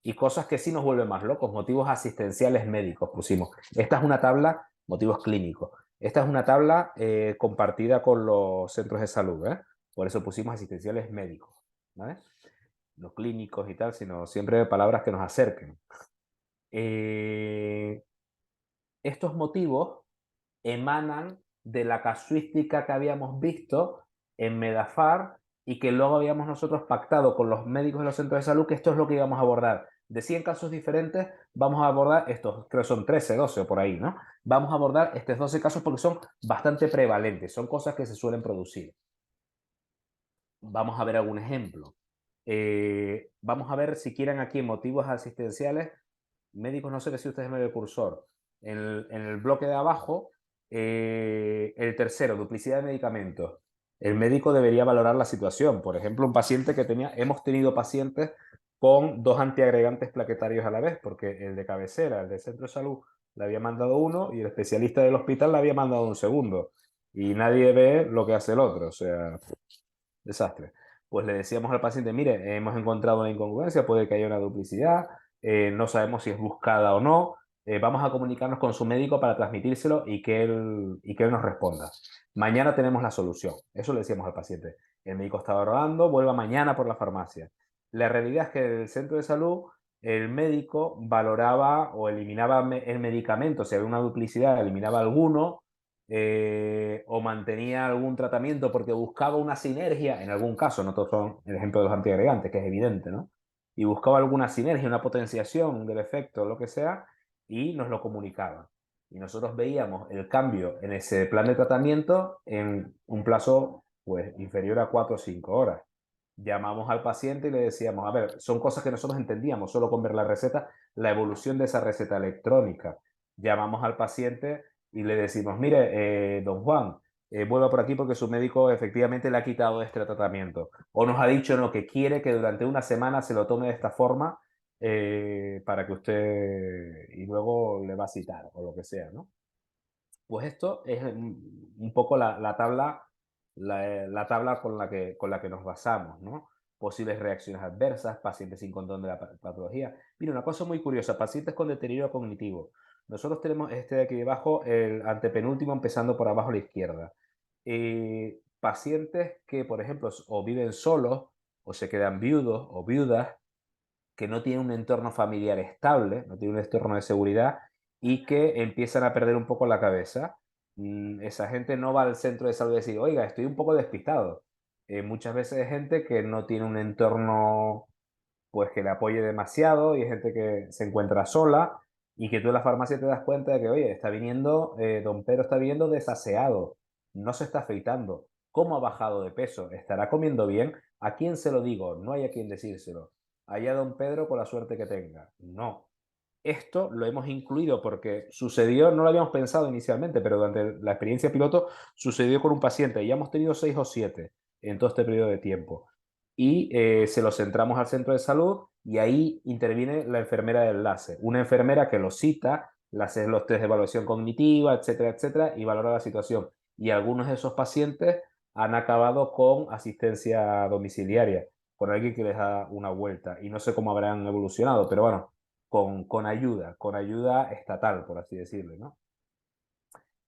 y cosas que sí nos vuelven más locos, motivos asistenciales médicos pusimos. Esta es una tabla, motivos clínicos. Esta es una tabla compartida con los centros de salud, ¿eh? Por eso pusimos asistenciales médicos, ¿vale? No clínicos y tal, sino siempre palabras que nos acerquen. Estos motivos emanan de la casuística que habíamos visto en Medafar y que luego habíamos nosotros pactado con los médicos de los centros de salud que esto es lo que íbamos a abordar. De 100 casos diferentes vamos a abordar estos, creo que son 13, 12 o por ahí, ¿no? Vamos a abordar estos 12 casos porque son bastante prevalentes, son cosas que se suelen producir. Vamos a ver algún ejemplo. Vamos a ver si quieren aquí motivos asistenciales. Médicos, no sé si ustedes ven el cursor. En el bloque de abajo, el tercero, duplicidad de medicamentos. El médico debería valorar la situación. Por ejemplo, un paciente que hemos tenido pacientes con 2 antiagregantes plaquetarios a la vez, porque el de cabecera, el del centro de salud, le había mandado uno y el especialista del hospital le había mandado un segundo. Y nadie ve lo que hace el otro. O sea, desastre. Pues le decíamos al paciente, mire, hemos encontrado una incongruencia, puede que haya una duplicidad, no sabemos si es buscada o no, vamos a comunicarnos con su médico para transmitírselo y que él nos responda. Mañana tenemos la solución. Eso le decíamos al paciente. El médico estaba orando, vuelva mañana por la farmacia. La realidad es que en el centro de salud el médico valoraba o eliminaba el medicamento, si había una duplicidad, eliminaba alguno, o mantenía algún tratamiento porque buscaba una sinergia, en algún caso, no todos son el ejemplo de los antiagregantes, que es evidente, ¿no? Y buscaba alguna sinergia, una potenciación del efecto, lo que sea, y nos lo comunicaba. Y nosotros veíamos el cambio en ese plan de tratamiento en un plazo pues, inferior a 4 o 5 horas. Llamamos al paciente y le decíamos, a ver, son cosas que nosotros entendíamos solo con ver la receta, la evolución de esa receta electrónica. Llamamos al paciente y le decimos, mire, don Juan, vuelva por aquí porque su médico efectivamente le ha quitado este tratamiento. O nos ha dicho no, que quiere que durante una semana se lo tome de esta forma para que usted y luego le va a citar o lo que sea, ¿no? Pues esto es un poco la tabla, la tabla con la que nos basamos, ¿no? Posibles reacciones adversas, pacientes sin control de la patología. Mira, una cosa muy curiosa, pacientes con deterioro cognitivo. Nosotros tenemos este de aquí debajo, el antepenúltimo, empezando por abajo a la izquierda. Pacientes que, por ejemplo, o viven solos, o se quedan viudos o viudas, que no tienen un entorno familiar estable, no tienen un entorno de seguridad y que empiezan a perder un poco la cabeza. Esa gente no va al centro de salud y decir, oiga, estoy un poco despistado. Muchas veces hay gente que no tiene un entorno pues que le apoye demasiado y hay gente que se encuentra sola y que tú en la farmacia te das cuenta de que, oye, está viniendo, don Pedro está viniendo desaseado, no se está afeitando. ¿Cómo ha bajado de peso? ¿Estará comiendo bien? ¿A quién se lo digo? No hay a quien decírselo. Allá don Pedro con la suerte que tenga. No. Esto lo hemos incluido porque sucedió, no lo habíamos pensado inicialmente, pero durante la experiencia piloto sucedió con un paciente. Ya hemos tenido 6 o 7 en todo este periodo de tiempo. Y se los centramos al centro de salud y ahí interviene la enfermera de enlace. Una enfermera que lo cita, le hace los test de evaluación cognitiva, etcétera, etcétera, y valora la situación. Y algunos de esos pacientes han acabado con asistencia domiciliaria, con alguien que les da una vuelta. Y no sé cómo habrán evolucionado, pero bueno, con ayuda estatal, por así decirlo, ¿no?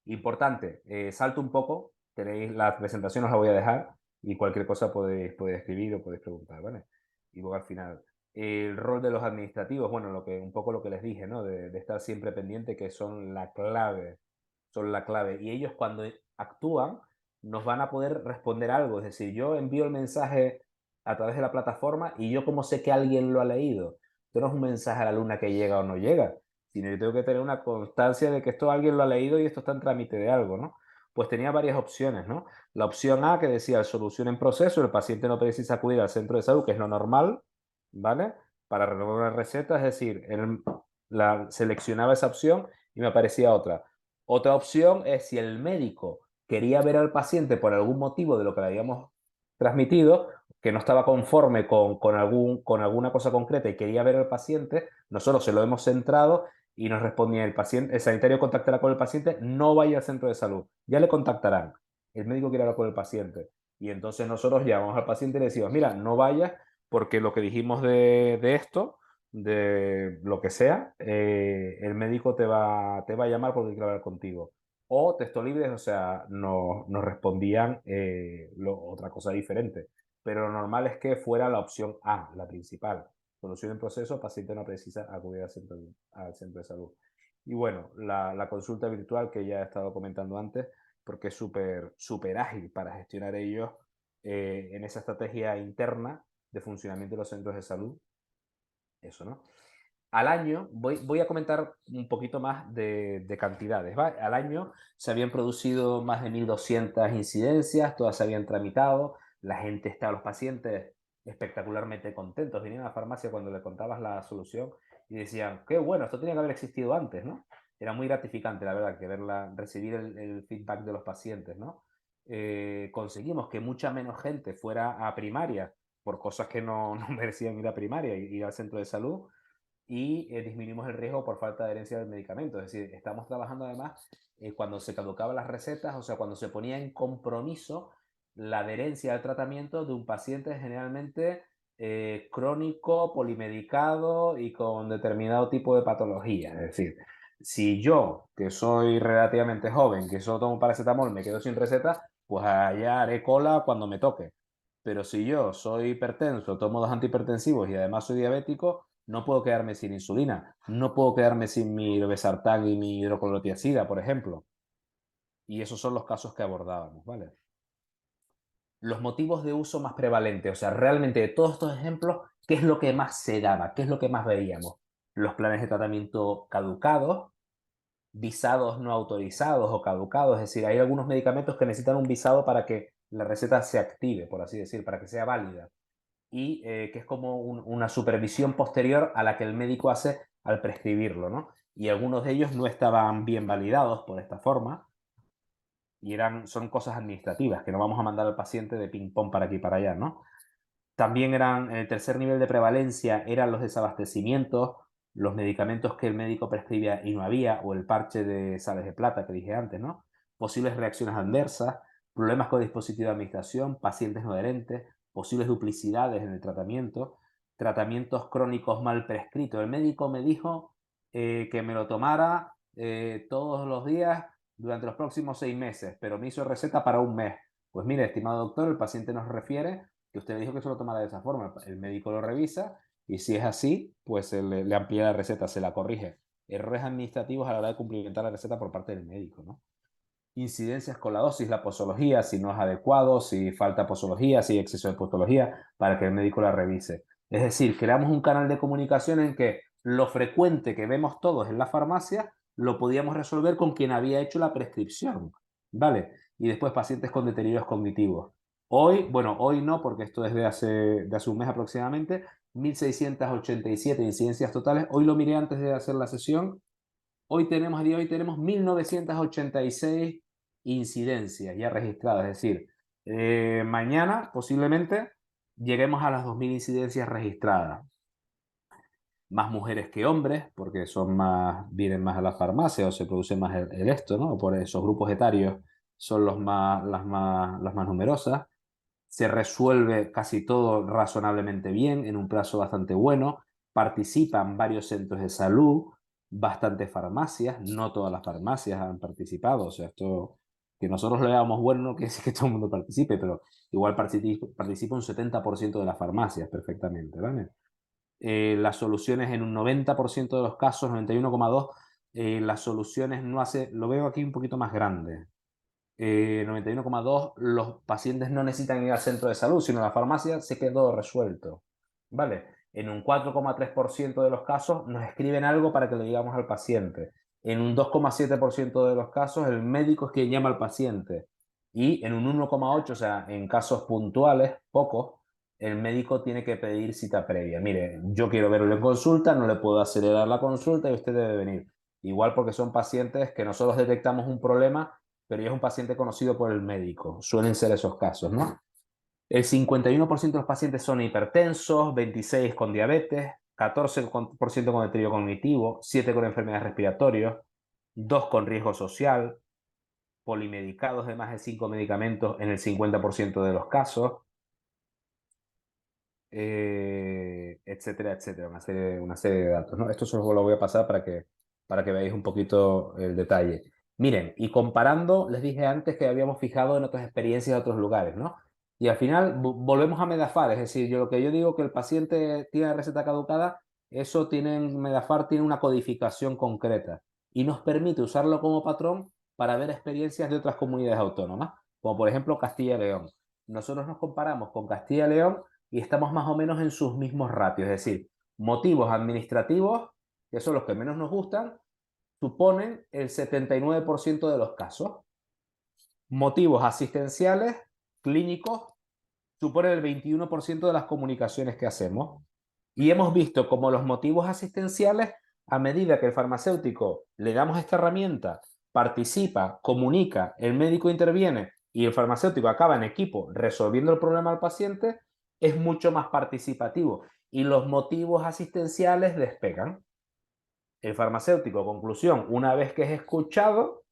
Importante, salto un poco, tenéis la presentación, os la voy a dejar y cualquier cosa podéis escribir o podéis preguntar, ¿vale? Y luego al final, el rol de los administrativos, bueno, un poco lo que les dije, ¿no? De estar siempre pendiente, que son la clave, y ellos cuando actúan nos van a poder responder algo, es decir, yo envío el mensaje a través de la plataforma y yo como sé que alguien lo ha leído. Esto no es un mensaje a la luna que llega o no llega. sino que tengo que tener una constancia de que esto alguien lo ha leído y esto está en trámite de algo, ¿no? Pues tenía varias opciones, ¿no? La opción A, que decía solución en proceso, el paciente no precisa acudir al centro de salud, que es lo normal, ¿vale? Para renovar una receta, es decir, seleccionaba esa opción y me aparecía otra. Otra opción es si el médico quería ver al paciente por algún motivo de lo que le habíamos transmitido, que no estaba conforme con alguna cosa concreta y quería ver al paciente, nosotros se lo hemos centrado y nos respondía el sanitario contactará con el paciente, no vaya al centro de salud, ya le contactarán, el médico quiere hablar con el paciente. Y entonces nosotros llamamos al paciente y le decimos, mira, no vayas porque lo que dijimos de esto, de lo que sea, el médico te va a llamar porque quiere hablar contigo. O texto libre, o sea, nos respondían otra cosa diferente. Pero lo normal es que fuera la opción A, la principal. Solución en proceso, paciente no precisa acudir al centro de salud. Y bueno, la consulta virtual que ya he estado comentando antes, porque es súper ágil para gestionar ellos en esa estrategia interna de funcionamiento de los centros de salud. Eso, ¿no? Al año, voy a comentar un poquito más de cantidades, ¿vale? Al año se habían producido más de 1.200 incidencias, todas se habían tramitado, la gente los pacientes espectacularmente contentos, venían a la farmacia cuando le contabas la solución y decían, qué bueno, esto tenía que haber existido antes, ¿no? Era muy gratificante, la verdad, que recibir el feedback de los pacientes, ¿no? Conseguimos que mucha menos gente fuera a primaria por cosas que no merecían ir a primaria, ir al centro de salud, y disminuimos el riesgo por falta de adherencia del medicamento. Es decir, estamos trabajando además cuando se caducaban las recetas, o sea, cuando se ponía en compromiso la adherencia al tratamiento de un paciente generalmente crónico, polimedicado y con determinado tipo de patología. Es decir, si yo, que soy relativamente joven, que solo tomo paracetamol, me quedo sin receta, pues allá haré cola cuando me toque. Pero si yo soy hipertenso, tomo 2 antihipertensivos y además soy diabético, no puedo quedarme sin insulina, no puedo quedarme sin mi irbesartán y mi hidroclorotiazida, por ejemplo. Y esos son los casos que abordábamos, ¿vale? Los motivos de uso más prevalentes, o sea, realmente de todos estos ejemplos, ¿qué es lo que más se daba? ¿Qué es lo que más veíamos? Los planes de tratamiento caducados, visados no autorizados o caducados, es decir, hay algunos medicamentos que necesitan un visado para que la receta se active, por así decir, para que sea válida. Y que es como una supervisión posterior a la que el médico hace al prescribirlo, ¿no? Y algunos de ellos no estaban bien validados por esta forma y son cosas administrativas que no vamos a mandar al paciente de ping-pong para aquí y para allá, ¿no? También el tercer nivel de prevalencia eran los desabastecimientos, los medicamentos que el médico prescribía y no había, o el parche de sales de plata que dije antes, ¿no? Posibles reacciones adversas, problemas con dispositivo de administración, pacientes no adherentes, posibles duplicidades en el tratamiento, tratamientos crónicos mal prescritos. El médico me dijo que me lo tomara todos los días durante los próximos 6 meses, pero me hizo receta para un mes. Pues mire, estimado doctor, el paciente nos refiere que usted dijo que se lo tomara de esa forma. El médico lo revisa y si es así, pues le amplía la receta, se la corrige. Errores administrativos a la hora de cumplimentar la receta por parte del médico, ¿no? Incidencias con la dosis, la posología, si no es adecuado, si falta posología, si hay exceso de postología, para que el médico la revise. Es decir, creamos un canal de comunicación en que lo frecuente que vemos todos en la farmacia lo podíamos resolver con quien había hecho la prescripción, ¿vale? Y después pacientes con deterioros cognitivos. Hoy, bueno, hoy no, porque esto es de hace un mes aproximadamente, 1.687 incidencias totales. Hoy lo miré antes de hacer la sesión. A día de hoy tenemos 1.986 incidencias ya registradas. Es decir, mañana posiblemente lleguemos a las 2.000 incidencias registradas. Más mujeres que hombres, porque vienen más a la farmacia o se produce más esto, ¿no? Por esos grupos etarios son las más numerosas. Se resuelve casi todo razonablemente bien, en un plazo bastante bueno. Participan varios centros de salud, bastantes farmacias, no todas las farmacias han participado, o sea, esto que nosotros lo veamos bueno no quiere decir que todo el mundo participe, pero igual participa un 70% de las farmacias perfectamente, ¿vale? Las soluciones en un 90% de los casos, 91,2%, las soluciones lo veo aquí un poquito más grande. 91,2%, los pacientes no necesitan ir al centro de salud, sino a la farmacia se quedó resuelto. ¿Vale? En un 4,3% de los casos nos escriben algo para que le digamos al paciente. En un 2,7% de los casos el médico es quien llama al paciente. Y en un 1,8%, o sea, en casos puntuales, pocos, el médico tiene que pedir cita previa. Mire, yo quiero verlo en consulta, no le puedo acelerar la consulta y usted debe venir. Igual porque son pacientes que nosotros detectamos un problema, pero ya es un paciente conocido por el médico. Suelen ser esos casos, ¿no? El 51% de los pacientes son hipertensos, 26% con diabetes, 14% con deterioro cognitivo, 7% con enfermedades respiratorias, 2% con riesgo social, polimedicados de más de 5 medicamentos en el 50% de los casos, etcétera, etcétera, una serie de datos, ¿no? Esto solo lo voy a pasar para que veáis un poquito el detalle. Miren, y comparando, les dije antes que habíamos fijado en otras experiencias de otros lugares, ¿no? Y al final volvemos a Medafar, es decir, lo que yo digo que el paciente tiene receta caducada, eso tiene, Medafar tiene una codificación concreta y nos permite usarlo como patrón para ver experiencias de otras comunidades autónomas, como por ejemplo Castilla y León. Nosotros nos comparamos con Castilla y León y estamos más o menos en sus mismos ratios, es decir, motivos administrativos, que son los que menos nos gustan, suponen el 79% de los casos. Motivos asistenciales, clínicos, suponen el 21% de las comunicaciones que hacemos. Y hemos visto como los motivos asistenciales, a medida que el farmacéutico le damos esta herramienta, participa, comunica, el médico interviene y el farmacéutico acaba en equipo resolviendo el problema al paciente, es mucho más participativo y los motivos asistenciales despegan. El farmacéutico, conclusión, una vez que es escuchado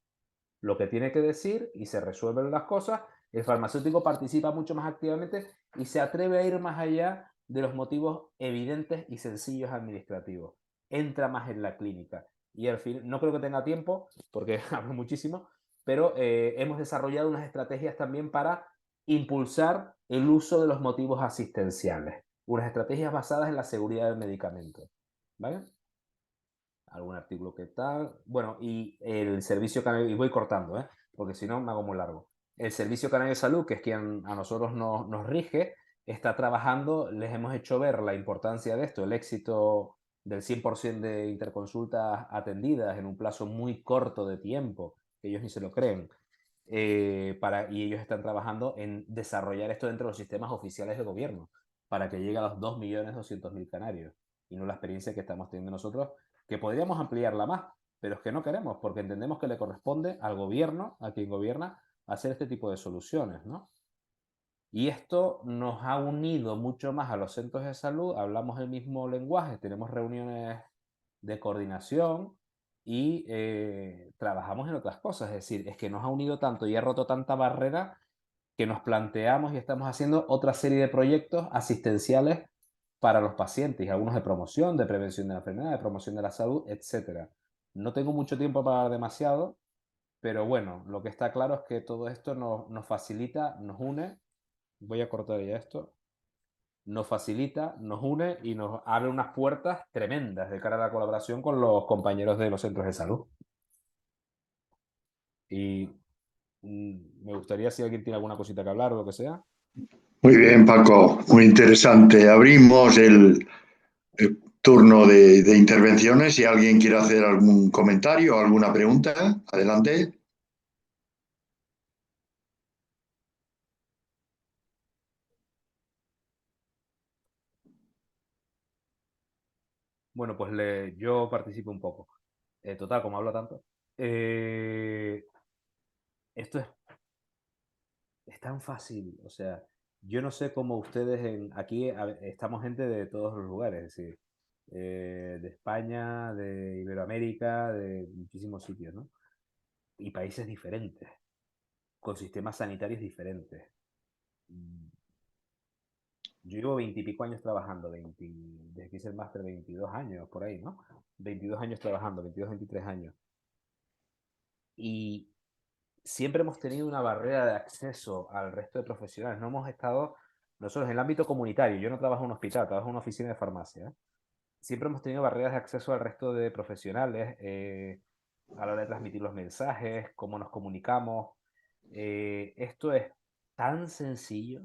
lo que tiene que decir y se resuelven las cosas, el farmacéutico participa mucho más activamente y se atreve a ir más allá de los motivos evidentes y sencillos administrativos. Entra más en la clínica. Y al fin, no creo que tenga tiempo, porque hablo muchísimo, pero hemos desarrollado unas estrategias también para impulsar el uso de los motivos asistenciales. Unas estrategias basadas en la seguridad del medicamento. ¿Vale? Algún artículo que tal. Bueno, y el Servicio Canario, y voy cortando, porque si no me hago muy largo. El Servicio Canario de Salud, que es quien a nosotros nos rige, está trabajando, les hemos hecho ver la importancia de esto, el éxito del 100% de interconsultas atendidas en un plazo muy corto de tiempo, que ellos ni se lo creen. Y ellos están trabajando en desarrollar esto dentro de los sistemas oficiales de gobierno, para que llegue a los 2.200.000 canarios, y no la experiencia que estamos teniendo nosotros, que podríamos ampliarla más, pero es que no queremos, porque entendemos que le corresponde al gobierno, a quien gobierna, hacer este tipo de soluciones, ¿no? Y esto nos ha unido mucho más a los centros de salud, hablamos el mismo lenguaje, tenemos reuniones de coordinación y trabajamos en otras cosas, es decir, es que nos ha unido tanto y ha roto tanta barrera que nos planteamos y estamos haciendo otra serie de proyectos asistenciales para los pacientes, algunos de promoción, de prevención de la enfermedad, de promoción de la salud, etc. No tengo mucho tiempo para hablar demasiado, pero bueno, lo que está claro es que todo esto nos facilita, nos une. Voy a cortar ya esto. Nos facilita, nos une y nos abre unas puertas tremendas de cara a la colaboración con los compañeros de los centros de salud. Y me gustaría, si alguien tiene alguna cosita que hablar o lo que sea. Muy bien, Paco, muy interesante. Abrimos el turno de intervenciones. Si alguien quiere hacer algún comentario o alguna pregunta, adelante. Bueno, pues yo participo un poco. Total, como hablo tanto. Esto es tan fácil, o sea, yo no sé cómo ustedes aquí estamos gente de todos los lugares, es decir, de España, de Iberoamérica, de muchísimos sitios, ¿no? Y países diferentes, con sistemas sanitarios diferentes. Yo llevo 20 y pico años trabajando, desde que hice el máster, 22 años, por ahí, ¿no? 22 años trabajando, 22, 23 años. Y siempre hemos tenido una barrera de acceso al resto de profesionales. No hemos estado, nosotros en el ámbito comunitario, yo no trabajo en un hospital, trabajo en una oficina de farmacia. Siempre hemos tenido barreras de acceso al resto de profesionales a la hora de transmitir los mensajes, cómo nos comunicamos. Esto es tan sencillo,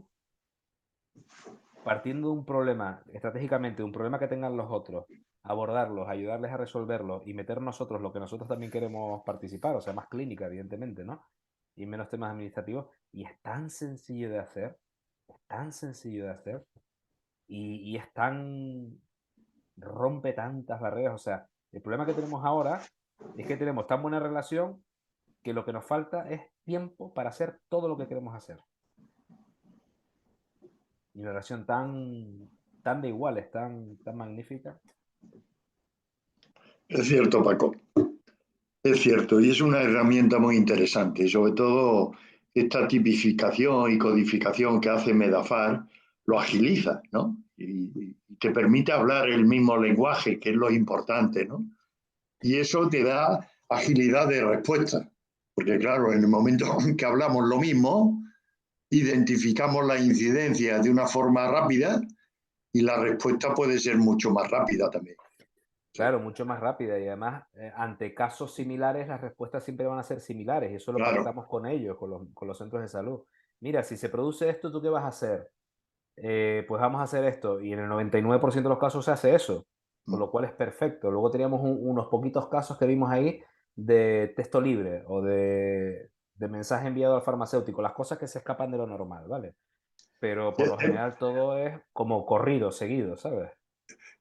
partiendo de un problema, estratégicamente, un problema que tengan los otros, abordarlos, ayudarles a resolverlos y meter nosotros lo que nosotros también queremos participar, o sea, más clínica, evidentemente, ¿no? Y menos temas administrativos. Y es tan sencillo de hacer, es tan sencillo de hacer, y es tan, rompe tantas barreras. O sea, el problema que tenemos ahora es que tenemos tan buena relación que lo que nos falta es tiempo para hacer todo lo que queremos hacer. Y una relación tan de iguales, tan magnífica. Es cierto, Paco. Es cierto, y es una herramienta muy interesante, sobre todo esta tipificación y codificación que hace Medafar lo agiliza, ¿no? Y te permite hablar el mismo lenguaje, que es lo importante, ¿no? Y eso te da agilidad de respuesta, porque claro, en el momento en que hablamos lo mismo, identificamos la incidencia de una forma rápida y la respuesta puede ser mucho más rápida también. Claro, mucho más rápida y además ante casos similares las respuestas siempre van a ser similares y eso lo Claro, pactamos con ellos, con los centros de salud. Mira, si se produce esto, ¿tú qué vas a hacer? Pues vamos a hacer esto y en el 99% de los casos se hace eso, con lo cual es perfecto. Luego teníamos unos poquitos casos que vimos ahí de texto libre o de mensaje enviado al farmacéutico, las cosas que se escapan de lo normal, ¿vale? Pero por lo general todo es como corrido, seguido, ¿sabes?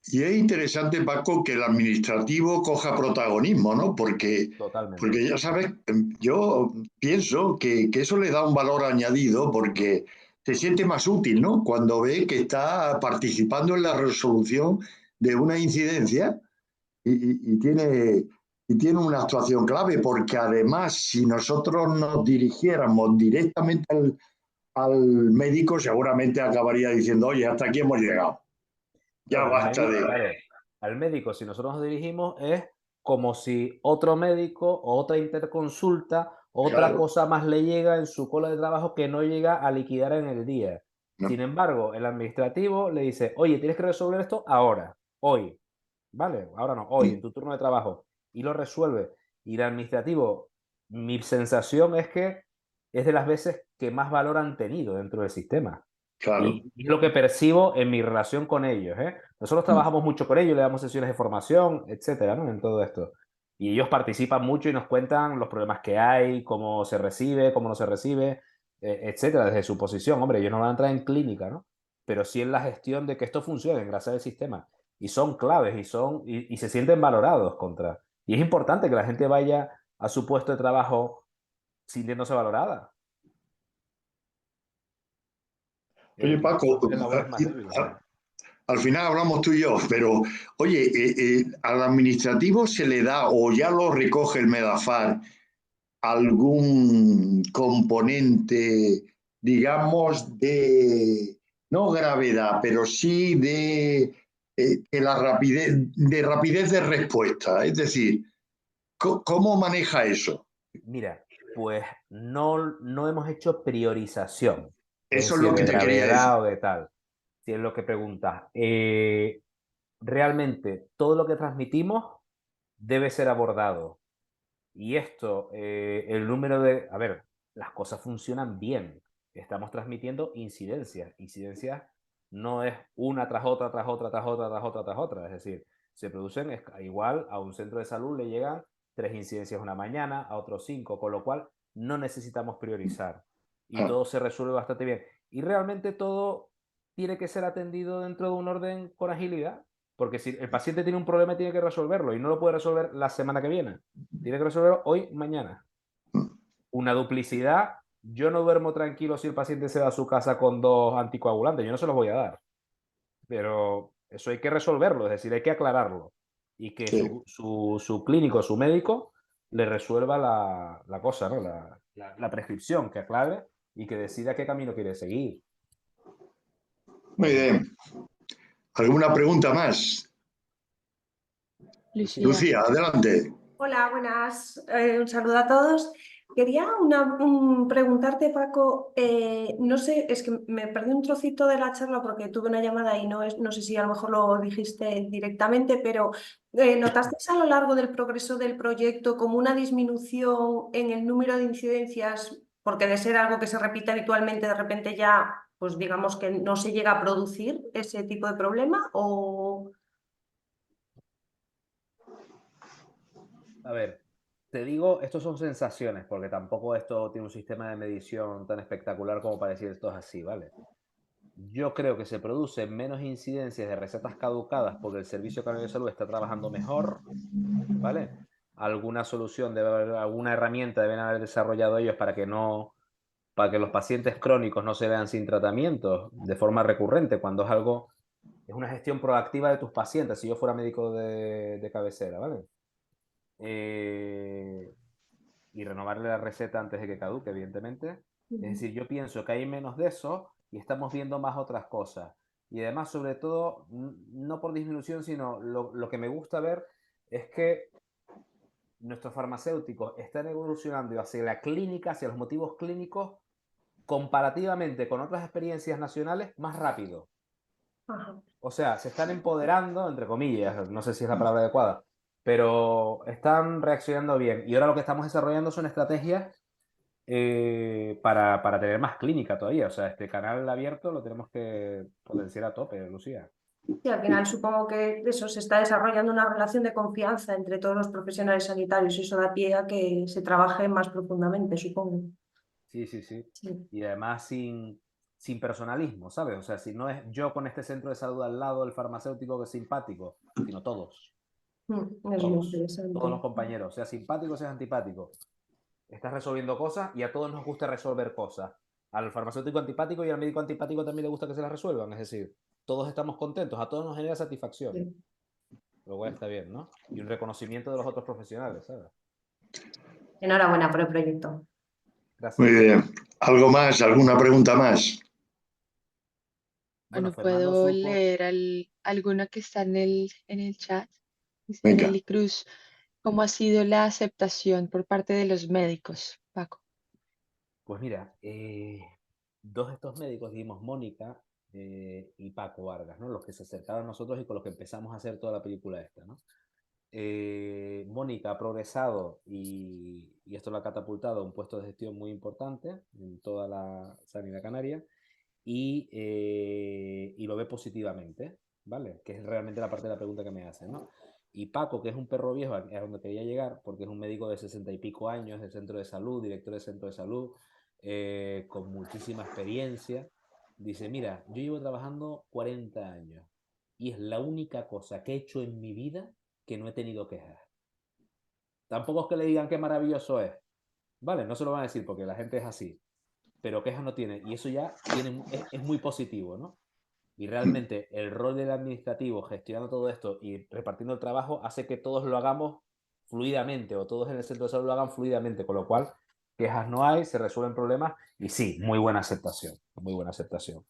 y es interesante, Paco, que el administrativo coja protagonismo, ¿no? Porque Totalmente. ya sabes, yo pienso que eso le da un valor añadido porque se siente más útil, ¿no? Cuando ve que está participando en la resolución de una incidencia y tiene una actuación clave, porque además, si nosotros nos dirigiéramos directamente al médico, seguramente acabaría diciendo, oye, hasta aquí hemos llegado. Ya No, pero basta de... claro, al médico, si nosotros nos dirigimos, es como si otro médico o otra interconsulta, otra Claro, cosa más le llega en su cola de trabajo que no llega a liquidar en el día. ¿no? Sin embargo, el administrativo le dice, oye, tienes que resolver esto ahora, hoy, ¿vale? Ahora no, hoy, en tu turno de trabajo. Y lo resuelve. Y el administrativo, mi sensación es que es de las veces que más valor han tenido dentro del sistema. Claro. Y es lo que percibo en mi relación con ellos, ¿eh? Nosotros trabajamos mucho con ellos, le damos sesiones de formación, etcétera, ¿no? En todo esto. Y ellos participan mucho y nos cuentan los problemas que hay, cómo se recibe, cómo no se recibe, etcétera, desde su posición. Hombre, ellos no van a entrar en clínica, ¿no? Pero sí en la gestión de que esto funcione gracias al sistema. Y son claves y se sienten valorados contra. Y es importante que la gente vaya a su puesto de trabajo sintiéndose valorada. Oye, Paco, Las labores más débiles. al final hablamos tú y yo, pero oye, al administrativo se le da o ya lo recoge el Medafar algún componente, digamos, de, no gravedad, pero sí de la rapidez de respuesta. Es decir, ¿cómo maneja eso? Mira, pues no hemos hecho priorización, es Eso es lo decir, que de te quería decir. gravedad o de tal, si es lo que preguntas. Realmente todo lo que transmitimos debe ser abordado. Y esto, el número de... A ver, las cosas funcionan bien. Estamos transmitiendo incidencias. Incidencias no es una tras otra, tras otra, tras otra, tras otra, tras otra. Es decir, se producen, igual a un centro de salud le llegan 3 incidencias una mañana, a otros 5, con lo cual no necesitamos priorizar. Y Ah, todo se resuelve bastante bien. Y realmente todo tiene que ser atendido dentro de un orden con agilidad. Porque si el paciente tiene un problema, tiene que resolverlo y no lo puede resolver la semana que viene. Tiene que resolverlo hoy, mañana. Una duplicidad. Yo no duermo tranquilo si el paciente se va a su casa con 2 anticoagulantes. Yo no se los voy a dar. Pero eso hay que resolverlo, es decir, hay que aclararlo. Y que sí. su clínico, su médico, le resuelva la cosa, ¿no? La prescripción, que aclare y que decida qué camino quiere seguir. Muy bien. ¿Alguna pregunta más? Sí, sí. Lucía. Lucía, adelante. Hola, buenas. Un saludo a todos. Quería preguntarte, Paco, no sé, es que me perdí un trocito de la charla porque tuve una llamada y no sé si a lo mejor lo dijiste directamente, pero ¿notasteis a lo largo del progreso del proyecto como una disminución en el número de incidencias Porque de ser algo que se repite habitualmente, de repente ya, pues digamos que no se llega a producir ese tipo de problema o... A ver, te digo, estos son sensaciones, porque tampoco esto tiene un sistema de medición tan espectacular como para decir esto es así, ¿vale? Yo creo que se producen menos incidencias de recetas caducadas porque el Servicio Canario de Salud está trabajando mejor, ¿vale? Alguna solución, debe haber, alguna herramienta deben haber desarrollado ellos para que no, para que los pacientes crónicos no se vean sin tratamiento de forma recurrente, cuando es algo, es una gestión proactiva de tus pacientes, si yo fuera médico de cabecera, ¿vale? Y renovarle la receta antes de que caduque, evidentemente. Es decir, yo pienso que hay menos de eso y estamos viendo más otras cosas. Y además, sobre todo, no por disminución, sino lo que me gusta ver es que nuestros farmacéuticos están evolucionando hacia la clínica, hacia los motivos clínicos, comparativamente con otras experiencias nacionales, más rápido. Ajá. O sea, se están empoderando, entre comillas, no sé si es la palabra adecuada, pero están reaccionando bien. Y ahora lo que estamos desarrollando son estrategias para tener más clínica todavía. O sea, este canal abierto lo tenemos que potenciar a tope, Lucía. Y al final supongo que eso se está desarrollando una relación de confianza entre todos los profesionales sanitarios y eso da pie a que se trabaje más profundamente, supongo. Sí, sí, sí. Sí. Y además sin personalismo, ¿sabes? O sea, si no es yo con este centro de salud al lado, el farmacéutico que es simpático, sino todos. Es muy Todos. interesante. Todos los compañeros, sea simpático, sea antipático. Estás resolviendo cosas y a todos nos gusta resolver cosas. Al farmacéutico antipático y al médico antipático también le gusta que se las resuelvan. Es decir, todos estamos contentos, a todos nos genera satisfacción. Sí. Lo cual está bien, ¿no? Y un reconocimiento de los otros profesionales, ¿sabes? Enhorabuena por el proyecto. Gracias. Muy bien. ¿Algo más? ¿Alguna pregunta más? Bueno, Fernando puedo supo... leer alguna que está en el chat. Dice Venga. Nelly Cruz, ¿cómo ha sido la aceptación por parte de los médicos, Paco? Pues mira, dos de estos médicos, dijimos Mónica y Paco Vargas, ¿no? Los que se acercaron a nosotros y con los que empezamos a hacer toda la película esta, ¿no? Mónica ha progresado y esto lo ha catapultado a un puesto de gestión muy importante en toda la sanidad canaria y lo ve positivamente, ¿vale? Que es realmente la parte de la pregunta que me hacen, ¿no? Y Paco, que es un perro viejo, es a donde quería llegar, porque es un médico de 60 y pico años, del centro de salud, director del centro de salud, con muchísima experiencia, dice, mira, yo llevo trabajando 40 años y es la única cosa que he hecho en mi vida que no he tenido quejas. Tampoco es que le digan qué maravilloso es, ¿vale? No se lo van a decir porque la gente es así, pero quejas no tiene. Y eso ya es muy positivo, ¿no? Y realmente el rol del administrativo gestionando todo esto y repartiendo el trabajo hace que todos lo hagamos fluidamente o todos en el centro de salud lo hagan fluidamente, con lo cual quejas no hay, se resuelven problemas y sí, muy buena aceptación, muy buena aceptación.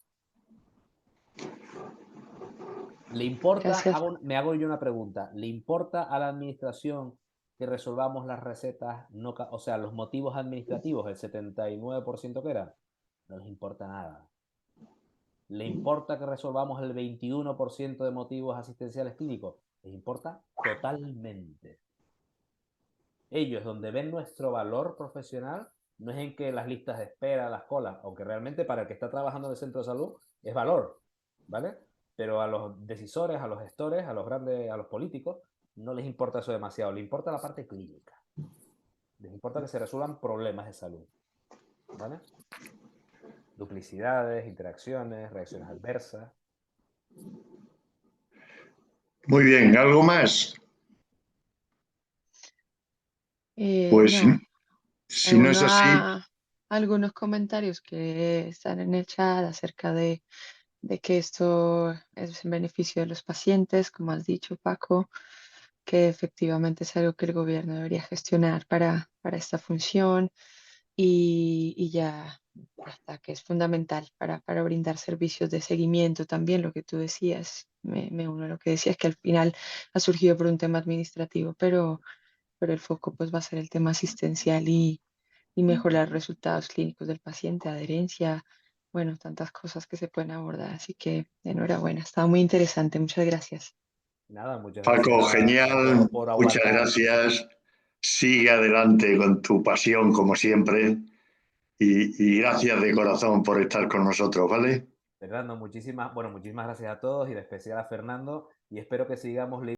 ¿Le importa, Gracias. me hago yo una pregunta, ¿le importa a la administración que resolvamos las recetas, no, o sea, los motivos administrativos, el 79% que eran? No les importa nada. ¿Le importa que resolvamos el 21% de motivos asistenciales clínicos? Les importa totalmente. Ellos, donde ven nuestro valor profesional, no es en que las listas de espera, las colas, aunque realmente para el que está trabajando en el centro de salud es valor, ¿vale? Pero a los decisores, a los gestores, a los grandes, a los políticos, no les importa eso demasiado, les importa la parte clínica. Les importa que se resuelvan problemas de salud, ¿vale? Duplicidades, interacciones, reacciones adversas. Muy bien. ¿Algo más? Pues No, si no es así, algunos comentarios que están en el chat acerca de que esto es en beneficio de los pacientes, como has dicho, Paco, que efectivamente es algo que el gobierno debería gestionar para esta función y ya está, que es fundamental para brindar servicios de seguimiento también, lo que tú decías, me uno a lo que decías, que al final ha surgido por un tema administrativo, pero el foco pues va a ser el tema asistencial y mejorar resultados clínicos del paciente, adherencia, bueno, tantas cosas que se pueden abordar, así que enhorabuena, estaba muy interesante, muchas gracias. Nada, muchas gracias Paco, genial. por Muchas aguantar. gracias. Sigue adelante con tu pasión, como siempre. y gracias de corazón por estar con nosotros, ¿vale? Fernando, muchísimas gracias a todos y en especial a Fernando, y espero que sigamos leyendo